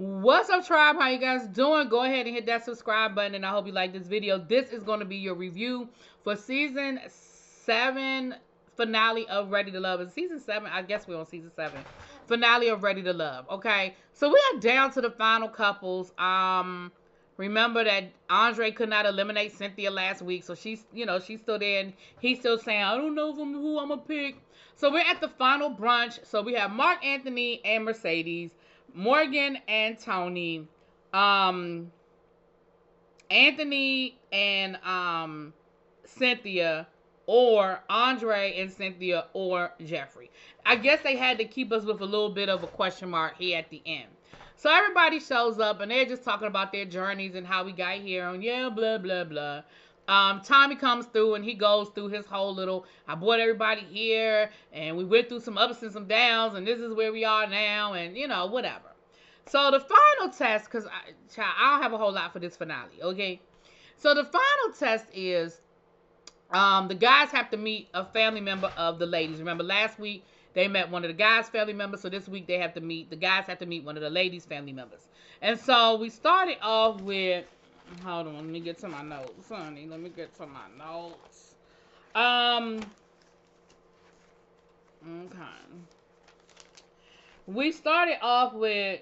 What's up, tribe? How you guys doing? Go ahead and hit that subscribe button, and I hope you like this video. This is going to be your review for season 7 finale of Ready to Love. It's season 7. I guess we're on season 7 finale of Ready to Love. Okay, so we are down to the final couples. Remember that Andre could not eliminate Cynthia last week, so she's still there, and he's still saying, I don't know who I'm gonna pick. So we're at the final brunch. So we have Mark Anthony and Mercedes, Morgan and Tony, Anthony and Cynthia, or Andre and Cynthia, or Jeffrey. I guess they had to keep us with a little bit of a question mark here at the end. So everybody shows up and they're just talking about their journeys and how we got here, and yeah, blah blah blah. Tommy comes through and he goes through his whole little, I brought everybody here and we went through some ups and some downs and this is where we are now, and whatever. So the final test, because I don't have a whole lot for this finale, okay? So the final test is the guys have to meet a family member of the ladies. Remember last week they met one of the guys' family members, so this week the guys have to meet one of the ladies' family members. And so we started off with, hold on, let me get to my notes, honey. Let me get to my notes. Okay. We started off with,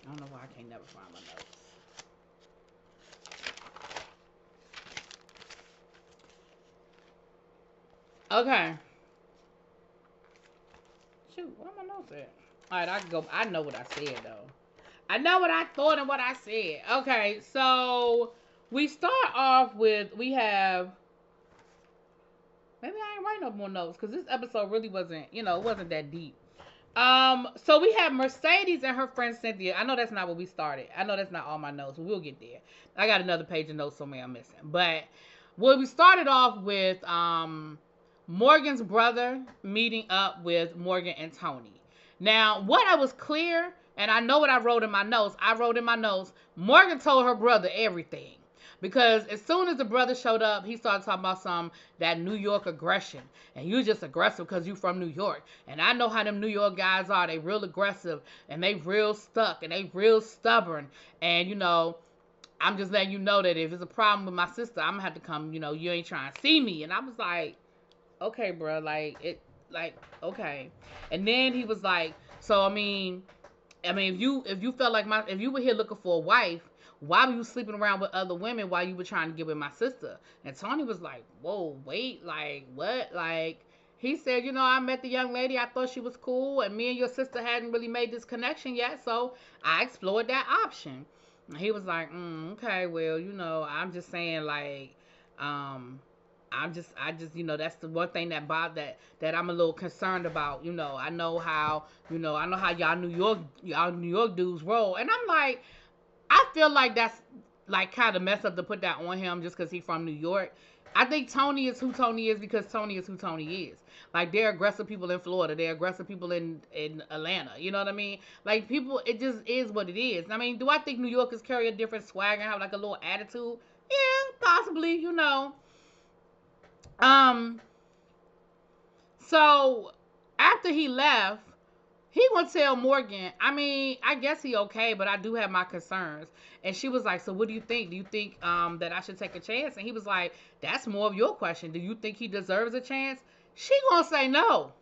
I don't know why I can't never find my notes. Okay. Shoot, where are my notes at? Alright, I can go. I know what I said, though. I know what I thought and what I said. Okay, so we start off with, we have, maybe I ain't writing no more notes because this episode really wasn't, it wasn't that deep. So we have Mercedes and her friend Cynthia. I know that's not what we started. I know that's not all my notes, but we'll get there. I got another page of notes somewhere I'm missing. But what we started off with, Morgan's brother meeting up with Morgan and Tony. Now, what I was clear, and I know what I wrote in my notes. I wrote in my notes, Morgan told her brother everything. Because as soon as the brother showed up, he started talking about that New York aggression. And you just aggressive because you from New York. And I know how them New York guys are. They real aggressive. And they real stuck. And they real stubborn. And, I'm just letting you know that if it's a problem with my sister, I'm going to have to come, you ain't trying to see me. And I was like, okay, bro. Okay. And then he was like, so, I mean, if you felt like if you were here looking for a wife, why were you sleeping around with other women while you were trying to get with my sister? And Tony was like, whoa, wait, like, what? Like, he said, I met the young lady. I thought she was cool. And me and your sister hadn't really made this connection yet. So I explored that option. And he was like, okay, well, I'm just saying, like, I just, that's the one thing that I'm a little concerned about. I know how y'all New York dudes roll. And I'm like, I feel like that's like kind of messed up to put that on him just because he's from New York. I think Tony is who Tony is because Tony is who Tony is. Like, they're aggressive people in Florida. They're aggressive people in Atlanta. You know what I mean? Like, people, it just is what it is. I mean, do I think New Yorkers carry a different swag and have like a little attitude? Yeah, possibly, So after he left, he gonna tell Morgan, I mean, I guess he okay, but I do have my concerns. And she was like, so what do you think? Do you think that I should take a chance? And he was like, that's more of your question. Do you think he deserves a chance? She gonna say no.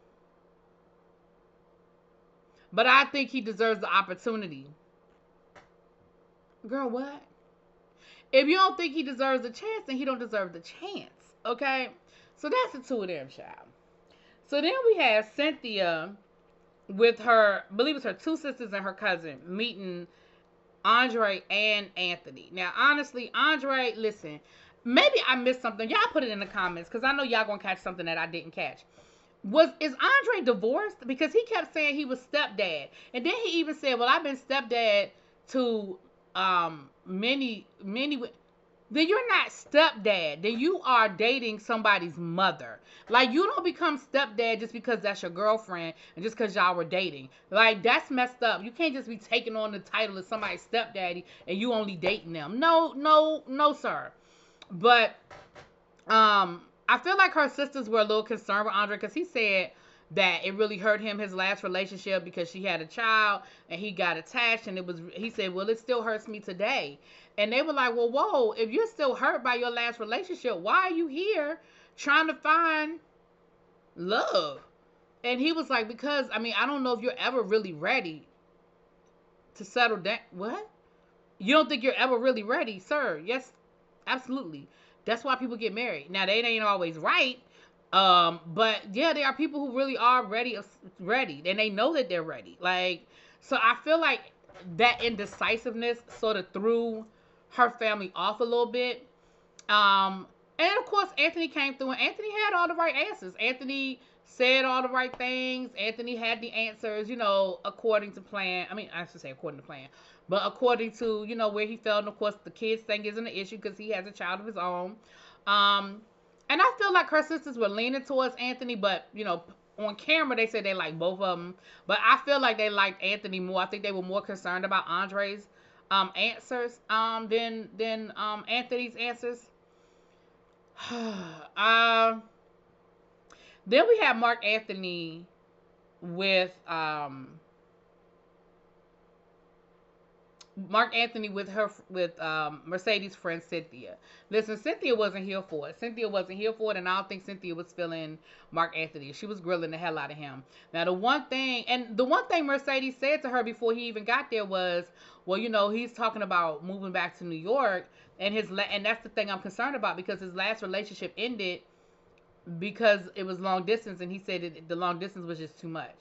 But I think he deserves the opportunity. Girl, what? If you don't think he deserves a chance, then he don't deserve the chance. Okay? So that's the two of them, child. So then we have Cynthia with her, I believe it's her two sisters and her cousin, meeting Andre and Anthony. Now, honestly, Andre, listen, maybe I missed something. Y'all put it in the comments because I know y'all gonna catch something that I didn't catch. Is Andre divorced? Because he kept saying he was stepdad. And then he even said, well, I've been stepdad to many. Then you're not stepdad. Then you are dating somebody's mother. Like, you don't become stepdad just because that's your girlfriend and just because y'all were dating. Like, that's messed up. You can't just be taking on the title of somebody's stepdaddy and you only dating them. No, sir. But I feel like her sisters were a little concerned with Andre because he said that it really hurt him, his last relationship, because she had a child and he got attached, and he said, well, it still hurts me today. And they were like, well, whoa, if you're still hurt by your last relationship, why are you here trying to find love? And he was like, because, I mean, I don't know if you're ever really ready to settle down. What? You don't think you're ever really ready? Sir, yes, absolutely. That's why people get married. Now, they ain't always right. But yeah, there are people who really are ready, and they know that they're ready. Like, so I feel like that indecisiveness sort of threw her family off a little bit. And of course, Anthony came through, and Anthony had all the right answers. Anthony said all the right things. Anthony had the answers, according to plan. I mean, I should say according to plan, but according to, where he felt. And of course, the kids thing isn't an issue because he has a child of his own. And I feel like her sisters were leaning towards Anthony, but, on camera, they said they liked both of them. But I feel like they liked Anthony more. I think they were more concerned about Andre's answers than Anthony's answers. Then we have Mark Anthony with Mercedes' friend Cynthia. Listen, Cynthia wasn't here for it. And I don't think Cynthia was feeling Mark Anthony. She was grilling the hell out of him. Now, the one thing Mercedes said to her before he even got there was, well, he's talking about moving back to New York, and that's the thing I'm concerned about, because his last relationship ended because it was long distance, and he said the long distance was just too much.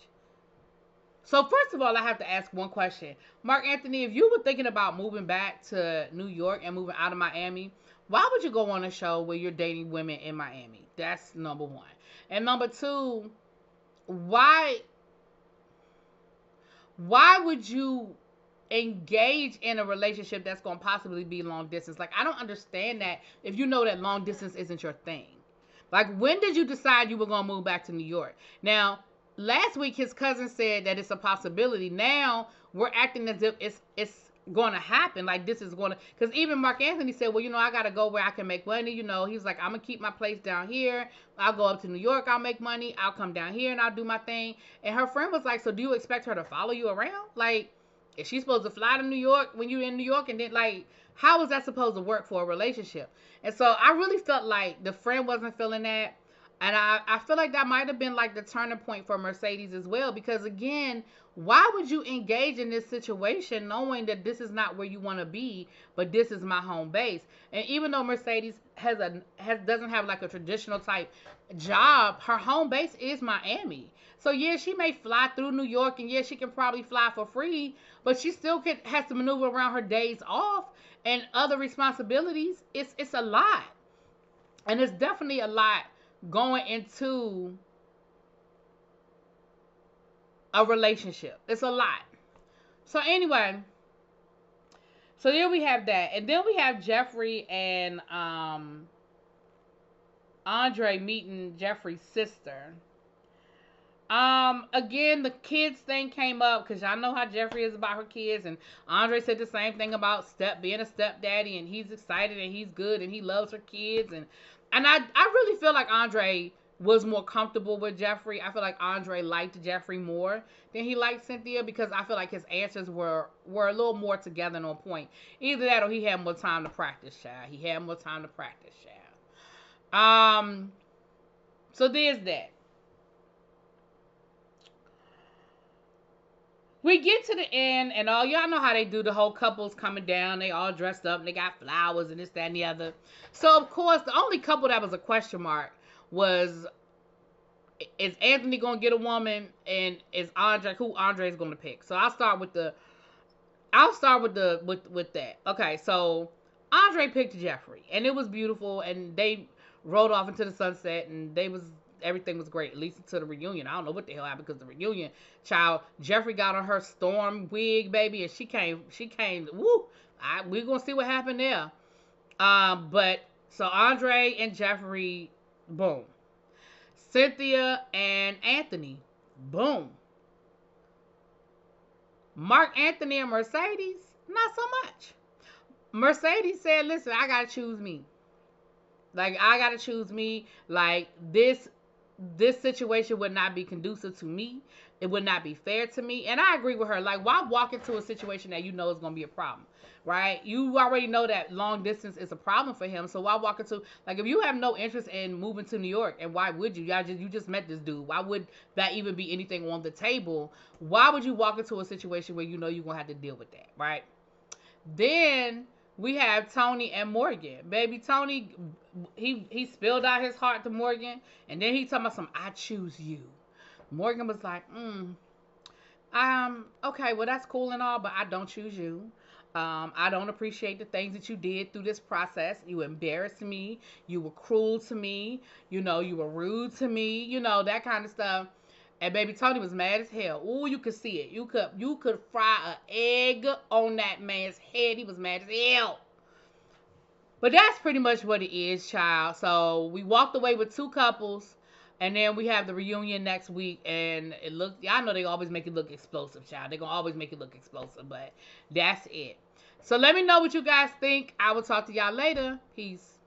So first of all, I have to ask one question. Mark Anthony, if you were thinking about moving back to New York and moving out of Miami, why would you go on a show where you're dating women in Miami? That's number one. And number two, why would you engage in a relationship that's going to possibly be long distance? Like, I don't understand that if you know that long distance isn't your thing. Like, when did you decide you were going to move back to New York? Now, last week, his cousin said that it's a possibility. Now, we're acting as if it's going to happen. Like, this is going to... Because even Mark Anthony said, well, I got to go where I can make money. He's like, I'm going to keep my place down here. I'll go up to New York. I'll make money. I'll come down here and I'll do my thing. And her friend was like, so do you expect her to follow you around? Like, is she supposed to fly to New York when you're in New York? And then, like, how is that supposed to work for a relationship? And so I really felt like the friend wasn't feeling that. And I feel like that might have been like the turning point for Mercedes as well. Because again, why would you engage in this situation knowing that this is not where you want to be, but this is my home base? And even though Mercedes doesn't have like a traditional type job, her home base is Miami. So yeah, she may fly through New York, and yeah, she can probably fly for free, but she still has to maneuver around her days off and other responsibilities. It's a lot. And it's definitely a lot going into a relationship. It's a lot. So anyway, so there we have that. And then we have Jeffrey and Andre meeting Jeffrey's sister. Again, the kids thing came up because y'all know how Jeffrey is about her kids, and Andre said the same thing about being a stepdaddy, and he's excited and he's good and he loves her kids, and I really feel like Andre was more comfortable with Jeffrey. I feel like Andre liked Jeffrey more than he liked Cynthia, because I feel like his answers were a little more together and on point. Either that or he had more time to practice, child. So there's that. We get to the end, and all y'all know how they do. The whole couple's coming down. They all dressed up, and they got flowers and this, that, and the other. So, of course, the only couple that was a question mark was, is Anthony going to get a woman, and is who Andre's going to pick? So, I'll start with that. Okay, so Andre picked Jeffrey, and it was beautiful, and they rode off into the sunset, and everything was great, at least until the reunion. I don't know what the hell happened, because the reunion, child, Jeffrey got on her storm wig, baby, and she came, woo, we're going to see what happened there. But, so Andre and Jeffrey, boom. Cynthia and Anthony, boom. Mark Anthony and Mercedes, not so much. Mercedes said, listen, I got to choose me. Like, I got to choose me. Like, this this situation would not be conducive to me. It would not be fair to me. And I agree with her. Like, why walk into a situation that you know is going to be a problem, right? You already know that long distance is a problem for him. So why walk into, like, if you have no interest in moving to New York, and why would you? You just met this dude. Why would that even be anything on the table? Why would you walk into a situation where you know you're going to have to deal with that, right? Then we have Tony and Morgan. Baby Tony, he spilled out his heart to Morgan, and then he talking about some, I choose you. Morgan was like, okay, well, that's cool and all, but I don't choose you. I don't appreciate the things that you did through this process. You embarrassed me. You were cruel to me. You know, you were rude to me. You know, that kind of stuff. And baby Tony was mad as hell. Ooh, you could see it. You could fry an egg on that man's head. He was mad as hell. But that's pretty much what it is, child. So we walked away with 2 couples. And then we have the reunion next week, and it looks, I know they always make it look explosive, child. They're going to always make it look explosive, but that's it. So let me know what you guys think. I will talk to y'all later. Peace.